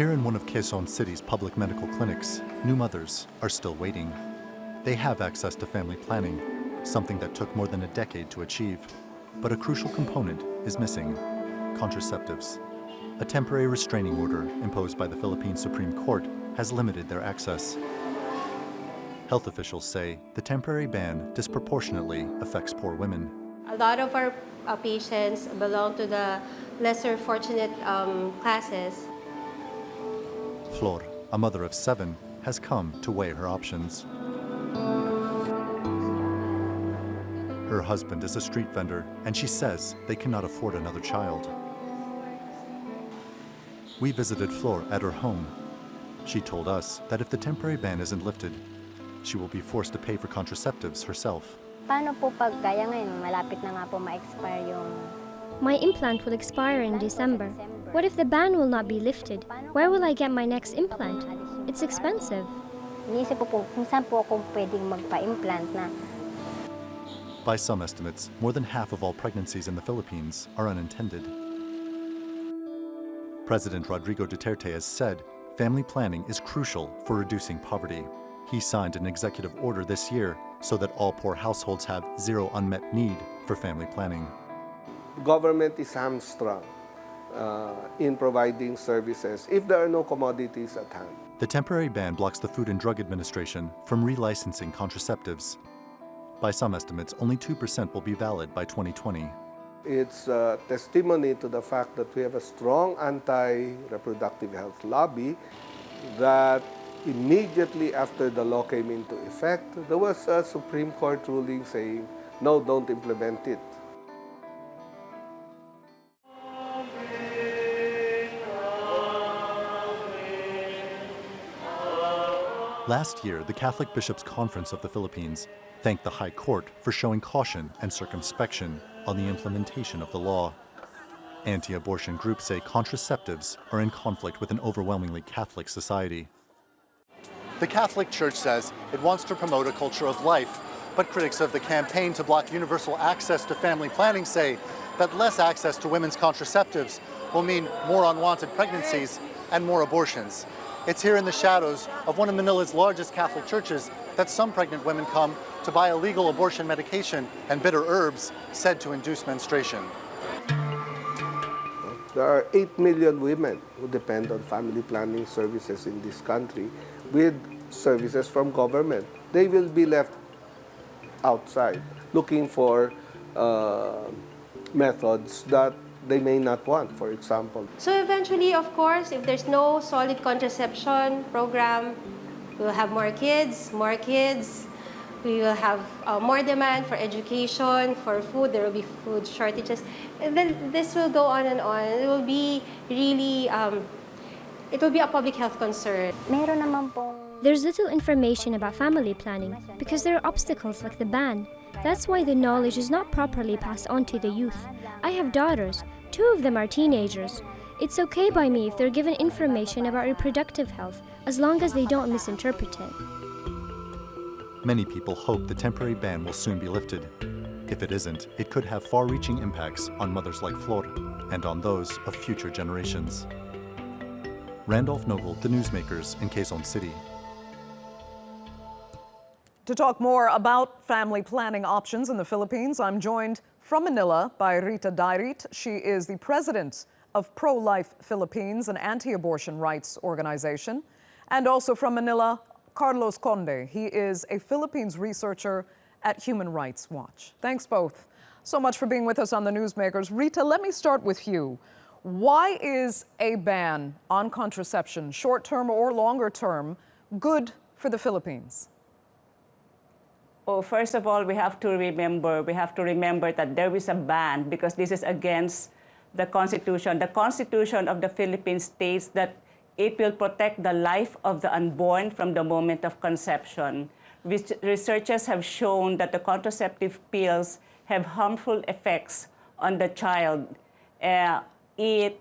Here in one of Quezon City's public medical clinics, new mothers are still waiting. They have access to family planning, something that took more than a decade to achieve. But a crucial component is missing: contraceptives. A temporary restraining order imposed by the Philippine Supreme Court has limited their access. Health officials say the temporary ban disproportionately affects poor women. A lot of our patients belong to the lesser fortunate classes. Flor, a mother of 7, has come to weigh her options. Her husband is a street vendor, and she says they cannot afford another child. We visited Flor at her home. She told us that if the temporary ban isn't lifted, she will be forced to pay for contraceptives herself. Paano po pag gaya ngayon, malapit na nga po ma-expire yung... My implant will expire in December. What if the ban will not be lifted? Where will I get my next implant? It's expensive. Inisip po kung saan po ako pwedeng magpa-implant na. By some estimates, more than half of all pregnancies in the Philippines are unintended. President Rodrigo Duterte has said family planning is crucial for reducing poverty. He signed an executive order this year so that all poor households have zero unmet need for family planning. Government is hamstrung in providing services if there are no commodities at hand. The temporary ban blocks the Food and Drug Administration from relicensing contraceptives. By some estimates, only 2% will be valid by 2020. It's a testimony to the fact that we have a strong anti-reproductive health lobby that immediately after the law came into effect, there was a Supreme Court ruling saying, no, don't implement it. Last year, the Catholic Bishops' Conference of the Philippines thanked the High Court for showing caution and circumspection on the implementation of the law. Anti-abortion groups say contraceptives are in conflict with an overwhelmingly Catholic society. The Catholic Church says it wants to promote a culture of life, but critics of the campaign to block universal access to family planning say that less access to women's contraceptives will mean more unwanted pregnancies and more abortions. It's here in the shadows of one of Manila's largest Catholic churches that some pregnant women come to buy illegal abortion medication and bitter herbs said to induce menstruation. There are 8 million women who depend on family planning services in this country with services from government. They will be left outside looking for methods that they may not want, for example. So eventually, of course, if there's no solid contraception program, we'll have more kids. We will have more demand for education, for food. There will be food shortages. And then this will go on and on. It will be really, it will be a public health concern. Meron naman pong... There's little information about family planning because there are obstacles like the ban. That's why the knowledge is not properly passed on to the youth. I have daughters. 2 of them are teenagers. It's okay by me if they're given information about reproductive health, as long as they don't misinterpret it. Many people hope the temporary ban will soon be lifted. If it isn't, it could have far-reaching impacts on mothers like Flor and on those of future generations. Randolph Noble, The Newsmakers in Quezon City. To talk more about family planning options in the Philippines, I'm joined from Manila by Rita Dairit. She is the president of Pro-Life Philippines, an anti-abortion rights organization. And also from Manila, Carlos Conde. He is a Philippines researcher at Human Rights Watch. Thanks both so much for being with us on the Newsmakers. Rita, let me start with you. Why is a ban on contraception, short-term or longer-term, good for the Philippines? Oh, first of all, we have to remember that there is a ban because this is against the Constitution. The Constitution of the Philippines states that it will protect the life of the unborn from the moment of conception. Researchers have shown that the contraceptive pills have harmful effects on the child. It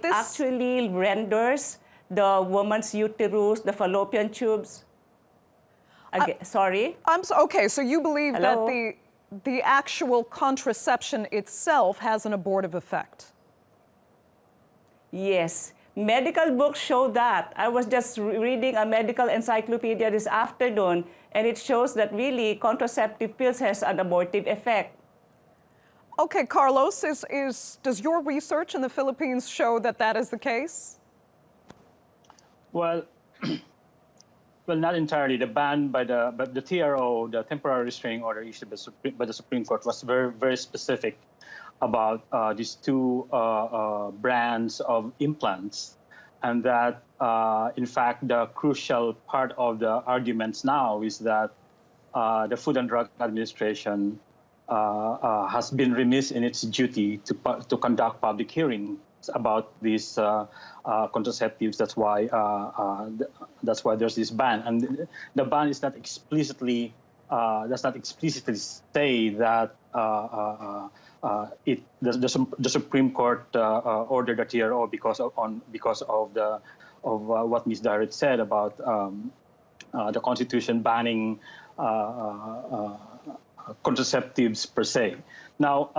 actually renders the woman's uterus, the fallopian tubes. Sorry? Okay, so you believe Hello? that the actual contraception itself has an abortive effect? Yes. Medical books show that. I was just reading a medical encyclopedia this afternoon, and it shows that really contraceptive pills has an abortive effect. Okay, Carlos, does your research in the Philippines show that that is the case? Well, well, not entirely. The ban by the TRO, the temporary restraining order issued by the Supreme Court, was very, very specific about these two brands of implants, and that, in fact, the crucial part of the arguments now is that the Food and Drug Administration has been remiss in its duty to conduct public hearings about these contraceptives. That's why there's this ban, and the ban is not explicitly does not explicitly say that the Supreme Court ordered the TRO because of what Ms. Darrett said about the Constitution banning contraceptives per se. Now,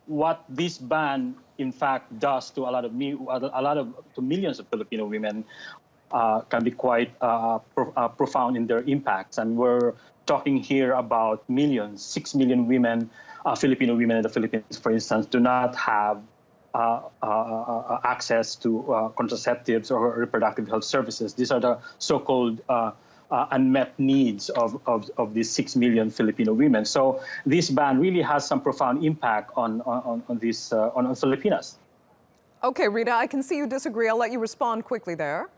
what this ban in fact does to to millions of Filipino women can be quite profound in their impacts, and we're talking here about millions, 6 million women, Filipino women in the Philippines, for instance, do not have access to contraceptives or reproductive health services. These are the so-called unmet needs of these 6 million Filipino women. So this ban really has some profound impact on Filipinas. Okay, Rita, I can see you disagree. I'll let you respond quickly there.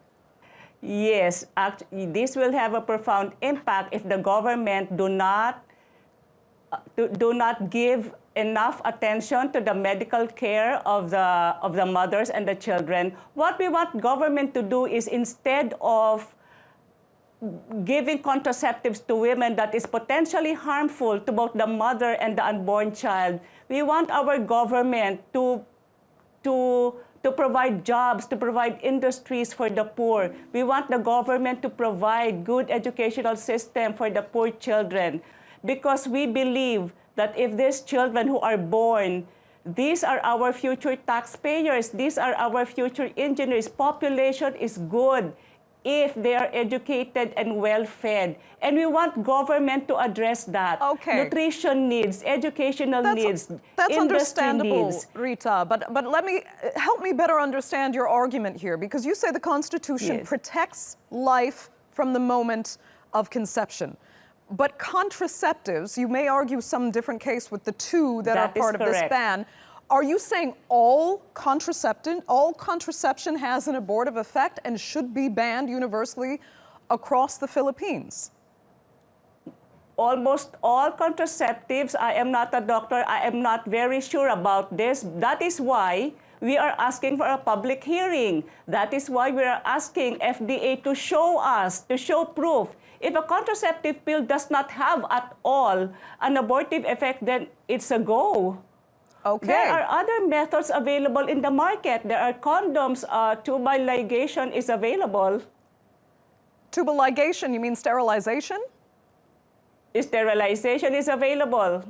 Yes, this will have a profound impact if the government do not give enough attention to the medical care of the mothers and the children. What we want government to do is, instead of giving contraceptives to women that is potentially harmful to both the mother and the unborn child, we want our government to provide jobs, to provide industries for the poor. We want the government to provide good educational system for the poor children, because we believe that if these children who are born, these are our future taxpayers, these are our future engineers. Population is good if they are educated and well-fed. And we want government to address that. Okay. Nutrition needs, educational needs, that's industry understandable, needs. Rita, but help me better understand your argument here, because you say the Constitution Yes. protects life from the moment of conception. But contraceptives, you may argue some different case with the two that are That is part of this correct. ban. Are you saying all contraception has an abortive effect and should be banned universally across the Philippines? Almost all contraceptives, I am not a doctor, I am not very sure about this. That is why we are asking for a public hearing. That is why we are asking FDA to show us, to show proof. If a contraceptive pill does not have at all an abortive effect, then it's a go. Okay. There are other methods available in the market. There are condoms, tubal ligation is available. Tubal ligation, you mean sterilization? Sterilization is available.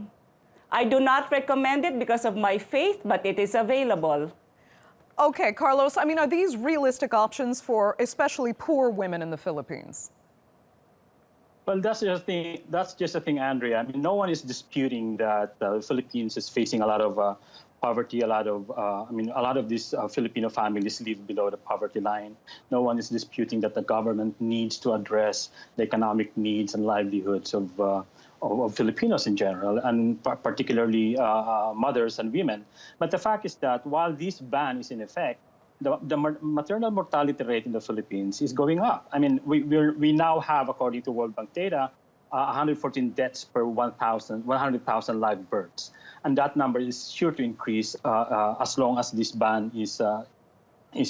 I do not recommend it because of my faith, but it is available. Okay, Carlos, I mean, are these realistic options for especially poor women in the Philippines? Well, that's just the thing, Andrea. I mean, no one is disputing that the Philippines is facing a lot of poverty. A lot of these Filipino families live below the poverty line. No one is disputing that the government needs to address the economic needs and livelihoods of Filipinos in general, and particularly mothers and women. But the fact is that while this ban is in effect, the maternal mortality rate in the Philippines is going up. I mean, we now have, according to World Bank data, 114 deaths per 100,000 live births. And that number is sure to increase as long as this ban is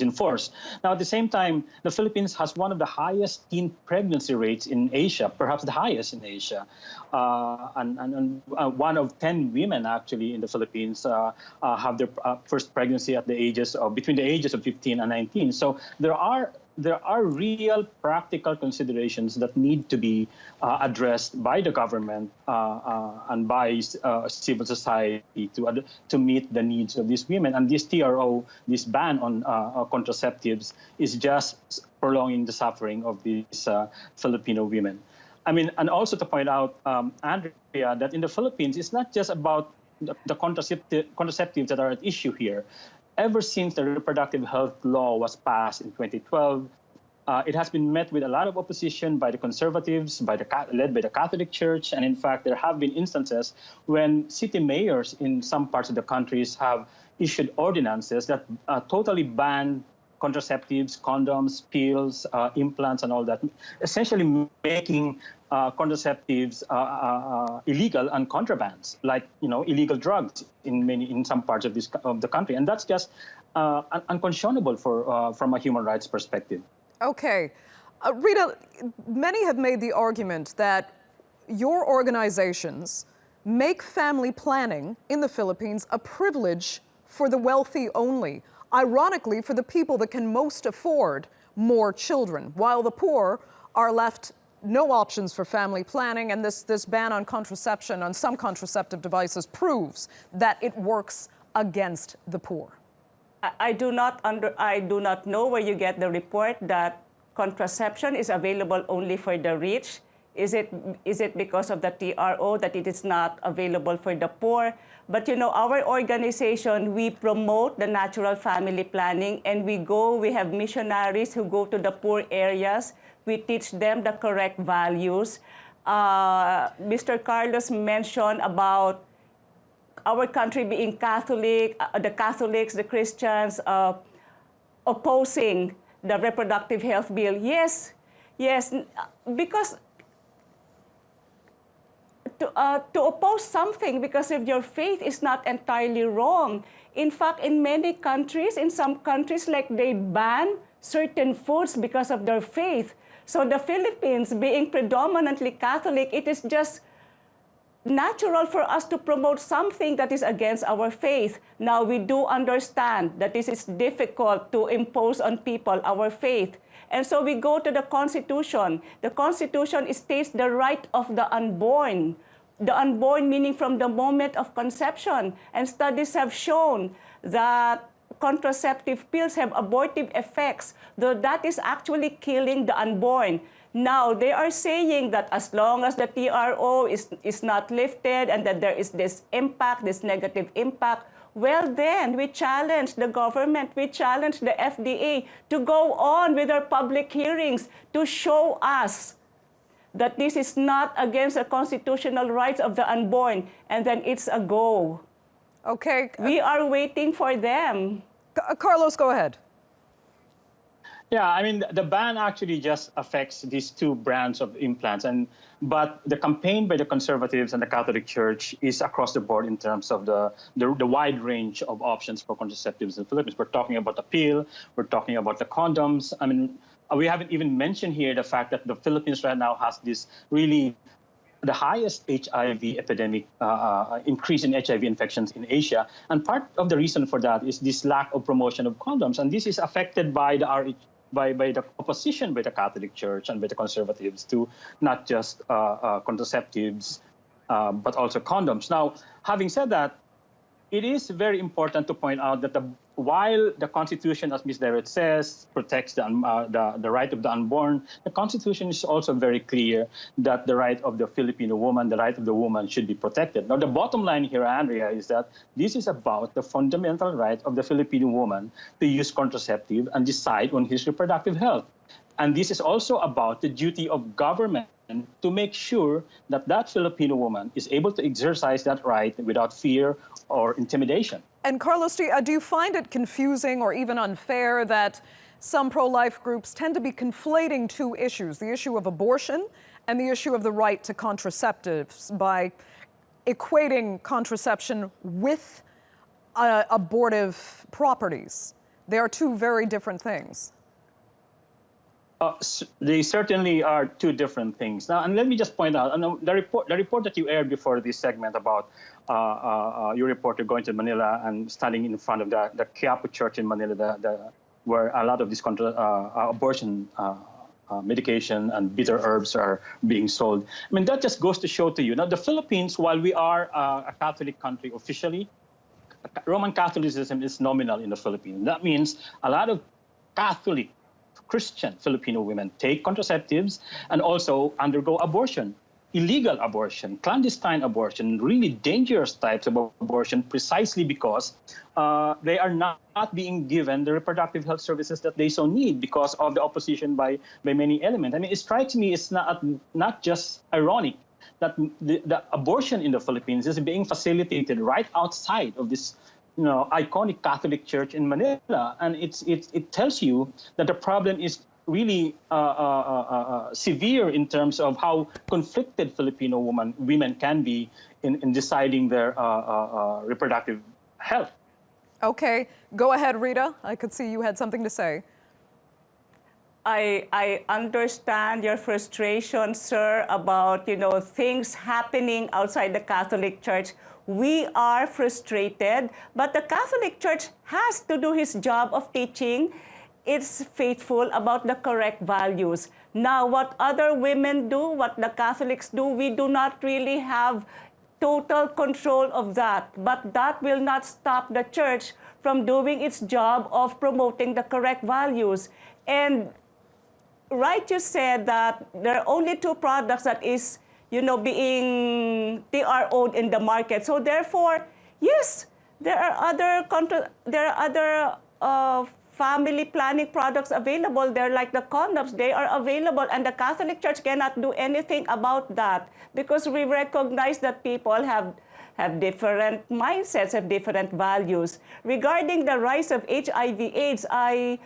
enforced. Now, at the same time, the Philippines has one of the highest teen pregnancy rates in Asia, perhaps the highest in Asia. And one of 10 women actually in the Philippines have their first pregnancy at the ages of between the ages of 15 and 19. So there are there are real practical considerations that need to be addressed by the government and by civil society to meet the needs of these women. And this TRO, this ban on contraceptives, is just prolonging the suffering of these Filipino women. I mean, and also to point out, Andrea, that in the Philippines, it's not just about the contraceptives that are at issue here. Ever since the reproductive health law was passed in 2012, it has been met with a lot of opposition by the conservatives, led by the Catholic Church. And in fact, there have been instances when city mayors in some parts of the countries have issued ordinances that totally ban contraceptives, condoms, pills, implants, and all that, essentially making contraceptives illegal and contrabands, like illegal drugs in some parts of the country, and that's just unconscionable from a human rights perspective. Okay, Rita, many have made the argument that your organizations make family planning in the Philippines a privilege for the wealthy only. Ironically, for the people that can most afford more children, while the poor are left no options for family planning, and this ban on contraception, on some contraceptive devices, proves that it works against the poor. I do not know where you get the report that contraception is available only for the rich. Is it because of the TRO that it is not available for the poor? But our organization, we promote the natural family planning, and we have missionaries who go to the poor areas. We teach them the correct values. Mr. Carlos mentioned about our country being Catholic, the Catholics, the Christians, opposing the reproductive health bill. Yes, because to oppose something because of your faith is not entirely wrong. In fact, in many countries, in some countries, like they ban certain foods because of their faith. So the Philippines, being predominantly Catholic, it is just natural for us to promote something that is against our faith. Now, we do understand that this is difficult to impose on people, our faith. And so we go to the Constitution. The Constitution states the right of the unborn. The unborn meaning from the moment of conception. And studies have shown that contraceptive pills have abortive effects, though that is actually killing the unborn. Now, they are saying that as long as the TRO is not lifted and that there is this impact, this negative impact, well then, we challenge the government, we challenge the FDA to go on with our public hearings to show us that this is not against the constitutional rights of the unborn, and then it's a go. Okay. We are waiting for them. Carlos, go ahead. Yeah, I mean, the ban actually just affects these two brands of implants, but the campaign by the conservatives and the Catholic Church is across the board in terms of the wide range of options for contraceptives in the Philippines. We're talking about the pill, we're talking about the condoms. I mean, we haven't even mentioned here the fact that the Philippines right now has this really the highest HIV epidemic, increase in HIV infections in Asia. And part of the reason for that is this lack of promotion of condoms. And this is affected by the by the opposition by the Catholic Church and by the conservatives to not just contraceptives, but also condoms. Now, having said that, it is very important to point out that while the Constitution, as Ms. Derrett says, protects the right of the unborn, the Constitution is also very clear that the right of the Filipino woman, the right of the woman should be protected. Now, the bottom line here, Andrea, is that this is about the fundamental right of the Filipino woman to use contraceptive and decide on his reproductive health. And this is also about the duty of government to make sure that that Filipino woman is able to exercise that right without fear or intimidation. And Carlos, do you find it confusing or even unfair that some pro-life groups tend to be conflating two issues, the issue of abortion and the issue of the right to contraceptives, by equating contraception with abortive properties? They are two very different things. They certainly are two different things. Now, and let me just point out, the report that you aired before this segment about your reporter going to Manila and standing in front of the Quiapo Church in Manila, where a lot of this abortion medication and bitter herbs are being sold. I mean, that just goes to show to you. Now, the Philippines, while we are a Catholic country officially, Roman Catholicism is nominal in the Philippines. That means a lot of Catholic Christian Filipino women take contraceptives and also undergo abortion, illegal abortion, clandestine abortion, really dangerous types of abortion, precisely because they are not being given the reproductive health services that they so need because of the opposition by many elements. I mean, it strikes me it's not just ironic that the abortion in the Philippines is being facilitated right outside of this iconic Catholic church in Manila. And it tells you that the problem is really severe in terms of how conflicted Filipino women can be in deciding their reproductive health. Okay, go ahead, Rita. I could see you had something to say. I understand your frustration, sir, about things happening outside the Catholic Church. We are frustrated, but the Catholic Church has to do his job of teaching its faithful about the correct values. Now, what other women do, what the Catholics do, we do not really have total control of that. But that will not stop the church from doing its job of promoting the correct values. And right, you said that there are only 2 products that is, being TRO'd in the market. So therefore, yes, there are other family planning products available. They're like the condoms. They are available, and the Catholic Church cannot do anything about that because we recognize that people have different mindsets, have different values. Regarding the rise of HIV/AIDS, I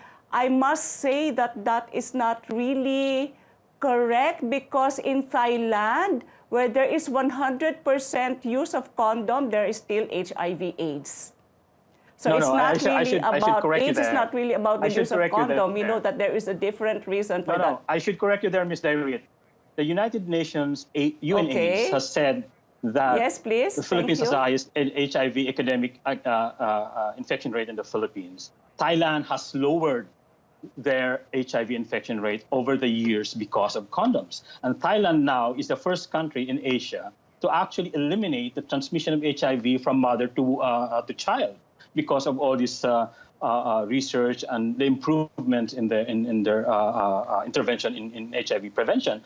must say that is not really correct because in Thailand, where there is 100% use of condom, there is still HIV/AIDS. So No, it's no, not I should correct you AIDS is there. not really about the use of condom. We know there. that there is a different reason for that. No, I should correct you there, Ms. Dairit. The United Nations, UNAIDS, Okay. has said that Yes, please. the Philippines Thank has you. the highest HIV epidemic infection rate in the Philippines. Thailand has lowered their HIV infection rate over the years because of condoms. And Thailand now is the first country in Asia to actually eliminate the transmission of HIV from mother to child because of all this research and the improvements in their intervention in HIV prevention.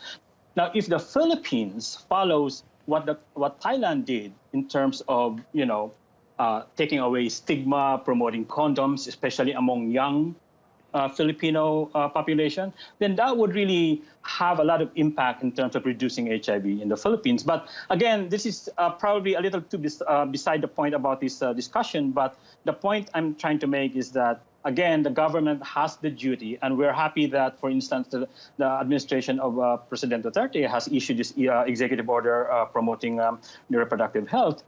Now, if the Philippines follows what Thailand did in terms of taking away stigma, promoting condoms, especially among young Filipino population, then that would really have a lot of impact in terms of reducing HIV in the Philippines. But again, this is probably a little too beside the point about this discussion. But the point I'm trying to make is that, again, the government has the duty, and we're happy that, for instance, the administration of President Duterte has issued this executive order promoting the reproductive health.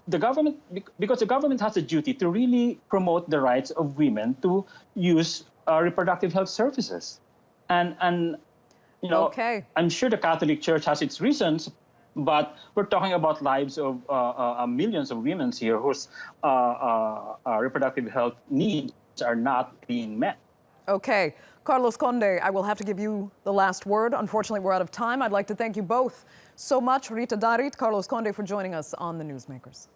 The government, because the government has a duty to really promote the rights of women to use reproductive health services. And Okay. I'm sure the Catholic Church has its reasons, but we're talking about lives of millions of women here whose reproductive health needs are not being met. Okay. Carlos Conde, I will have to give you the last word. Unfortunately, we're out of time. I'd like to thank you both so much, Rita Dairit, Carlos Conde, for joining us on the Newsmakers.